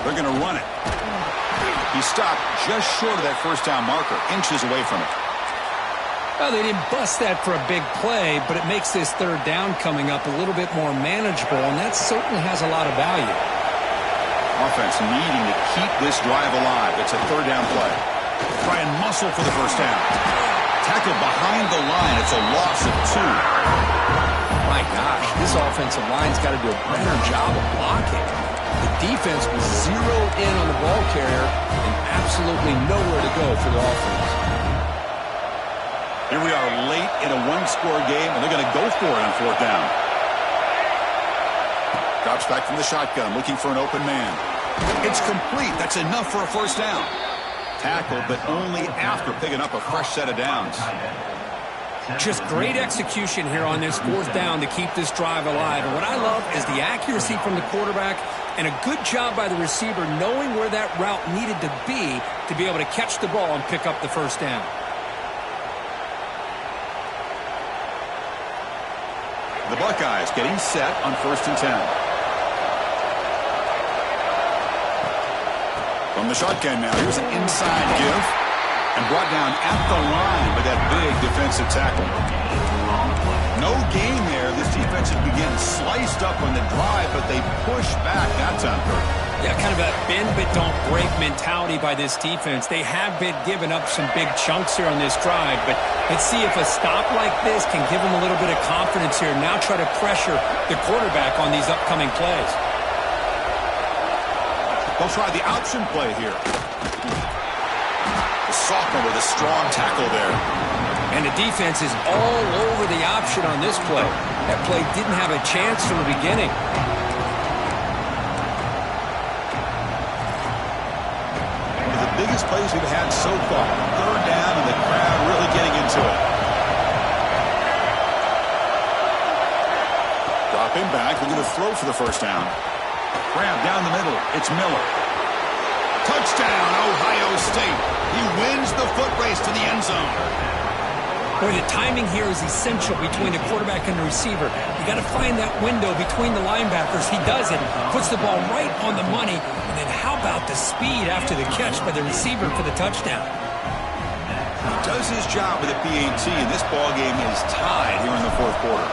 They're going to run it. He stopped just short of that first down marker, inches away from it. Well, they didn't bust that for a big play, but it makes this third down coming up a little bit more manageable, and that certainly has a lot of value. Offense needing to keep this drive alive. It's a third down play. Try and muscle for the first down. Tackle behind the line. It's a loss of 2. My gosh, this offensive line's got to do a better job of blocking. The defense was zeroed in on the ball carrier and absolutely nowhere to go for the offense. Here we are late in a one-score game, and they're going to go for it on fourth down. Drops back from the shotgun, looking for an open man. It's complete. That's enough for a first down. Tackled, but only after picking up a fresh set of downs. Just great execution here on this fourth down to keep this drive alive. And what I love is the accuracy from the quarterback and a good job by the receiver knowing where that route needed to be able to catch the ball and pick up the first down. The Buckeyes getting set on 1st and 10. From the shotgun now, here's an inside give. And brought down at the line with that big defensive tackle. No gain there. This defense had begun sliced up on the drive, but they push back that time. Yeah, kind of a bend but don't break mentality by this defense. They have been giving up some big chunks here on this drive, but let's see if a stop like this can give them a little bit of confidence here. Now try to pressure the quarterback on these upcoming plays. They'll try the option play here. The sophomore with a strong tackle there. And the defense is all over the option on this play. That play didn't have a chance from the beginning. One of the biggest plays we've had so far. Third down and the crowd really getting into it. Dropping back, looking to throw for the first down. Grab down the middle. It's Miller. Touchdown, Ohio State. He wins the foot race to the end zone. Boy, the timing here is essential between the quarterback and the receiver. You got to find that window between the linebackers. He does it. Puts the ball right on the money. And then how about the speed after the catch by the receiver for the touchdown? He does his job with the PAT, and this ball game is tied here in the fourth quarter.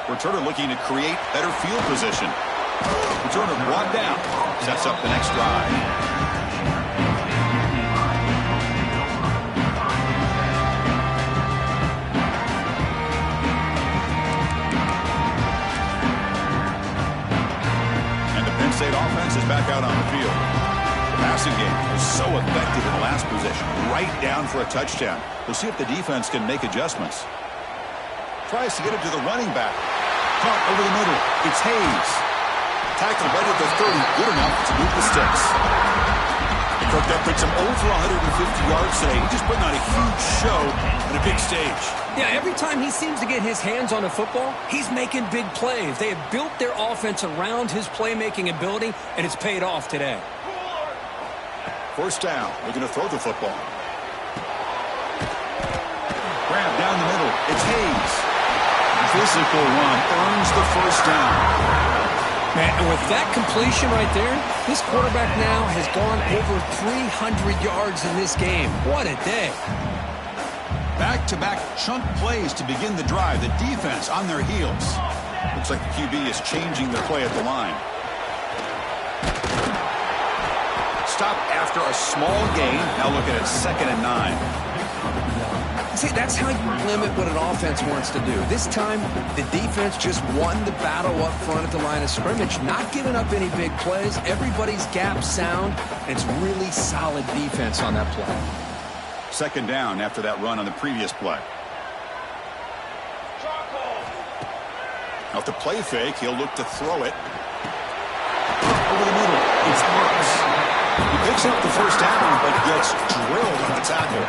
Returner looking to create better field position. Returner brought down. Sets up the next drive. And the Penn State offense is back out on the field. The passing game was so effective in the last possession. Right down for a touchdown. We'll see if the defense can make adjustments. Tries to get it to the running back. Caught over the middle. It's Hayes. Tackle right at the 30. Good enough to move the sticks. And Cook, that puts him over 150 yards today. He's just putting on a huge show on a big stage. Yeah, every time he seems to get his hands on the football, he's making big plays. They have built their offense around his playmaking ability, and it's paid off today. First down. Looking to throw the football. Grab down the middle. It's Hayes. Physical run earns the first down. Man, and with that completion right there, this quarterback now has gone over 300 yards in this game. What a day. Back-to-back chunk plays to begin the drive. The defense on their heels. Looks like the QB is changing their play at the line. Stop after a small gain. Now looking at 2nd and 9. See, that's how you limit what an offense wants to do. This time, the defense just won the battle up front at the line of scrimmage, not giving up any big plays. Everybody's gap sound, and it's really solid defense on that play. 2nd down after that run on the previous play. Now, if the play fake, he'll look to throw it. Over the middle, it's Marks. He picks up the first down, but gets drilled on the tackle.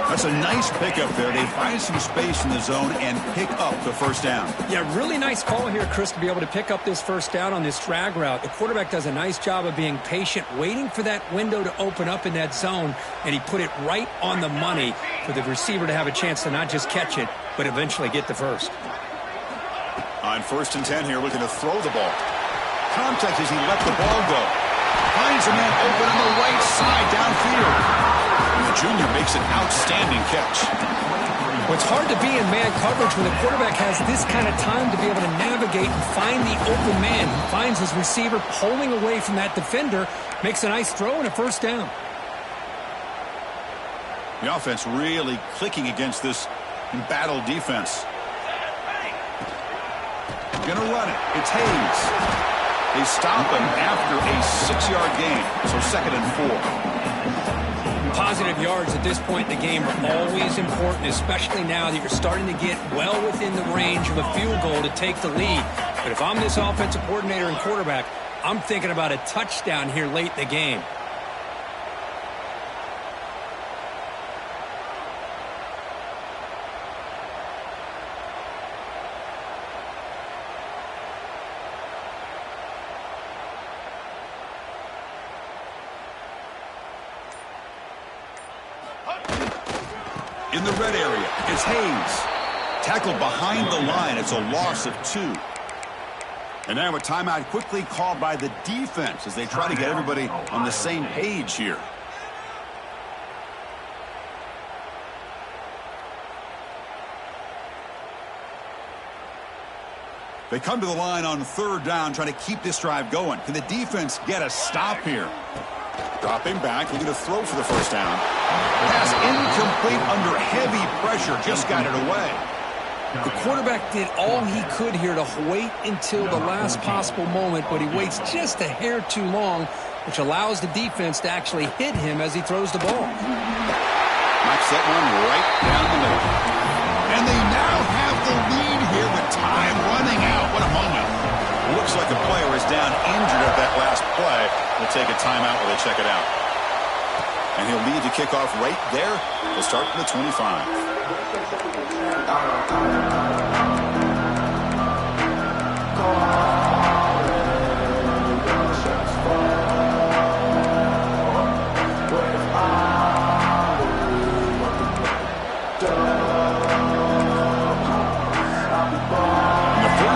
That's a nice pickup there. They find some space in the zone and pick up the first down. Yeah, really nice call here, Chris, to be able to pick up this first down on this drag route. The quarterback does a nice job of being patient, waiting for that window to open up in that zone, and he put it right on the money for the receiver to have a chance to not just catch it, but eventually get the first. On 1st and 10 here, looking to throw the ball. Contact as he let the ball go. Finds a man open on the right side downfield. The junior makes an outstanding catch. Well, it's hard to be in man coverage when the quarterback has this kind of time to be able to navigate and find the open man. He finds his receiver pulling away from that defender, makes a nice throw and a first down. The offense really clicking against this embattled defense. Gonna run it. It's Hayes. They stop him after a 6-yard gain, so 2nd and 4. Positive yards at this point in the game are always important, especially now that you're starting to get well within the range of a field goal to take the lead. But if I'm this offensive coordinator and quarterback, I'm thinking about a touchdown here late in the game. In the red area, it's Hayes. Tackled behind the line. It's a loss of 2. And now a timeout quickly called by the defense as they try to get everybody on the same page here. They come to the line on 3rd down, trying to keep this drive going. Can the defense get a stop here? Dropping back, looking to throw for the first down. Pass incomplete under heavy pressure, just got it away. The quarterback did all he could here to wait until the last possible moment, but he waits just a hair too long, which allows the defense to actually hit him as he throws the ball. Knocks that one right down the middle. And they now have the lead here with time running out. What a moment. Looks like the player is down injured at that last play. We'll take a timeout while they check it out. And he'll lead the kickoff right there. We'll start from the 25.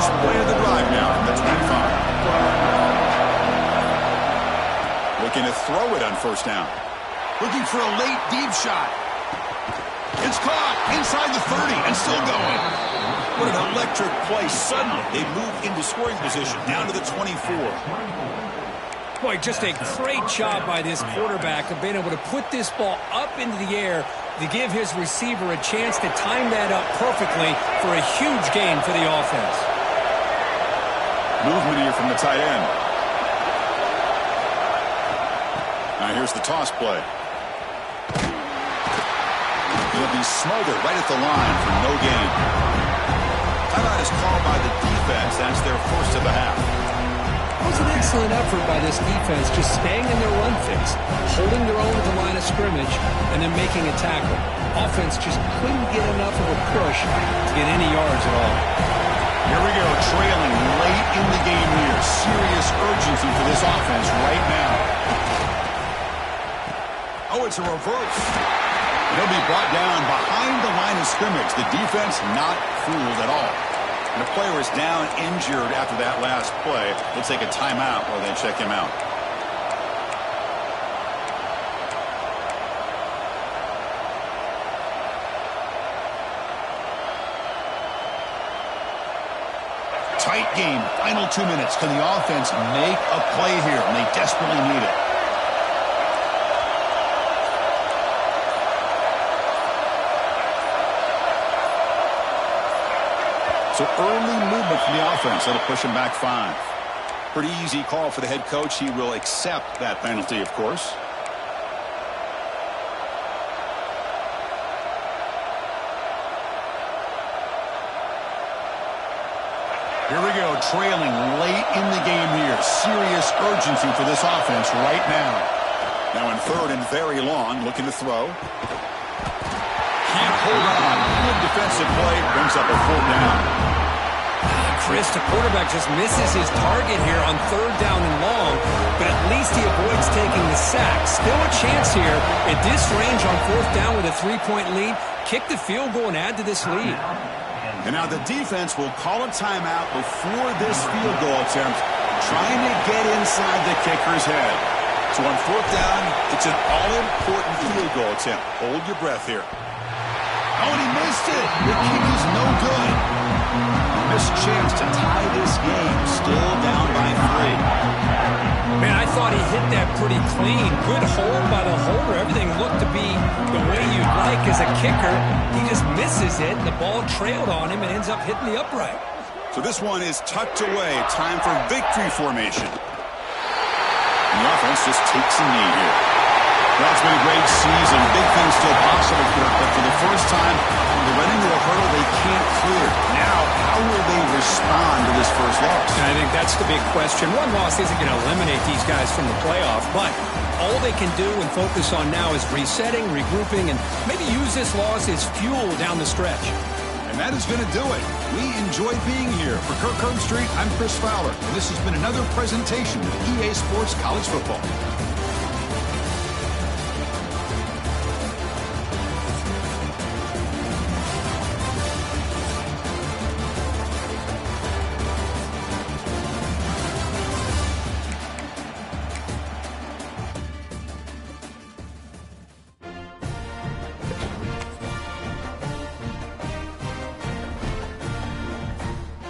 Play of the drive now from the 25. Looking to throw it on first down. Looking for a late deep shot. It's caught inside the 30 and still going. What an electric play. Suddenly they move into scoring position down to the 24. Boy, just a great job by this quarterback of being able to put this ball up into the air to give his receiver a chance to time that up perfectly for a huge gain for the offense. Movement here from the tight end. Now here's the toss play. He'll be smothered right at the line for no gain. Timeout is called by the defense. That's their first of the half. It was an excellent effort by this defense, just staying in their run fix, holding their own at the line of scrimmage, and then making a tackle. Offense just couldn't get enough of a push to get any yards at all. Here we go, trailing late in the game here. Serious urgency for this offense right now. Oh, it's a reverse. He'll be brought down behind the line of scrimmage. The defense not fooled at all. And the player is down injured after that last play. We'll take a timeout while they check him out. Tight game, final 2 minutes. Can the offense make a play here? And they desperately need it. So early movement from the offense. That'll push him back 5. Pretty easy call for the head coach. He will accept that penalty, of course. Here we go, trailing late in the game here. Serious urgency for this offense right now. Now in third and very long, looking to throw. Can't hold on. Good defensive play, brings up a 4th down. Chris, the quarterback just misses his target here on 3rd down and long, but at least he avoids taking the sack. Still a chance here at this range on 4th down with a 3-point lead. Kick the field goal and add to this lead. And now the defense will call a timeout before this field goal attempt, trying to get inside the kicker's head. So on 4th down, it's an all-important field goal attempt. Hold your breath here. Oh, and he missed it. The kick is no good. Missed chance to tie this game. Still down by 3. Man, I thought he hit that pretty clean. Good hold by the holder. Everything looked to be the way you'd like as a kicker. He just misses it. The ball trailed on him and ends up hitting the upright. So this one is tucked away. Time for victory formation. And the offense just takes a knee here. Well, it's been a great season. Big things still possible for it, but for the first time, they're running into a hurdle they can't clear. Now, how will they respond to this first loss? And I think that's the big question. One loss isn't going to eliminate these guys from the playoff, but all they can do and focus on now is resetting, regrouping, and maybe use this loss as fuel down the stretch. And that is going to do it. We enjoyed being here. For Kirk Herbstreit, I'm Chris Fowler, and this has been another presentation of EA Sports College Football.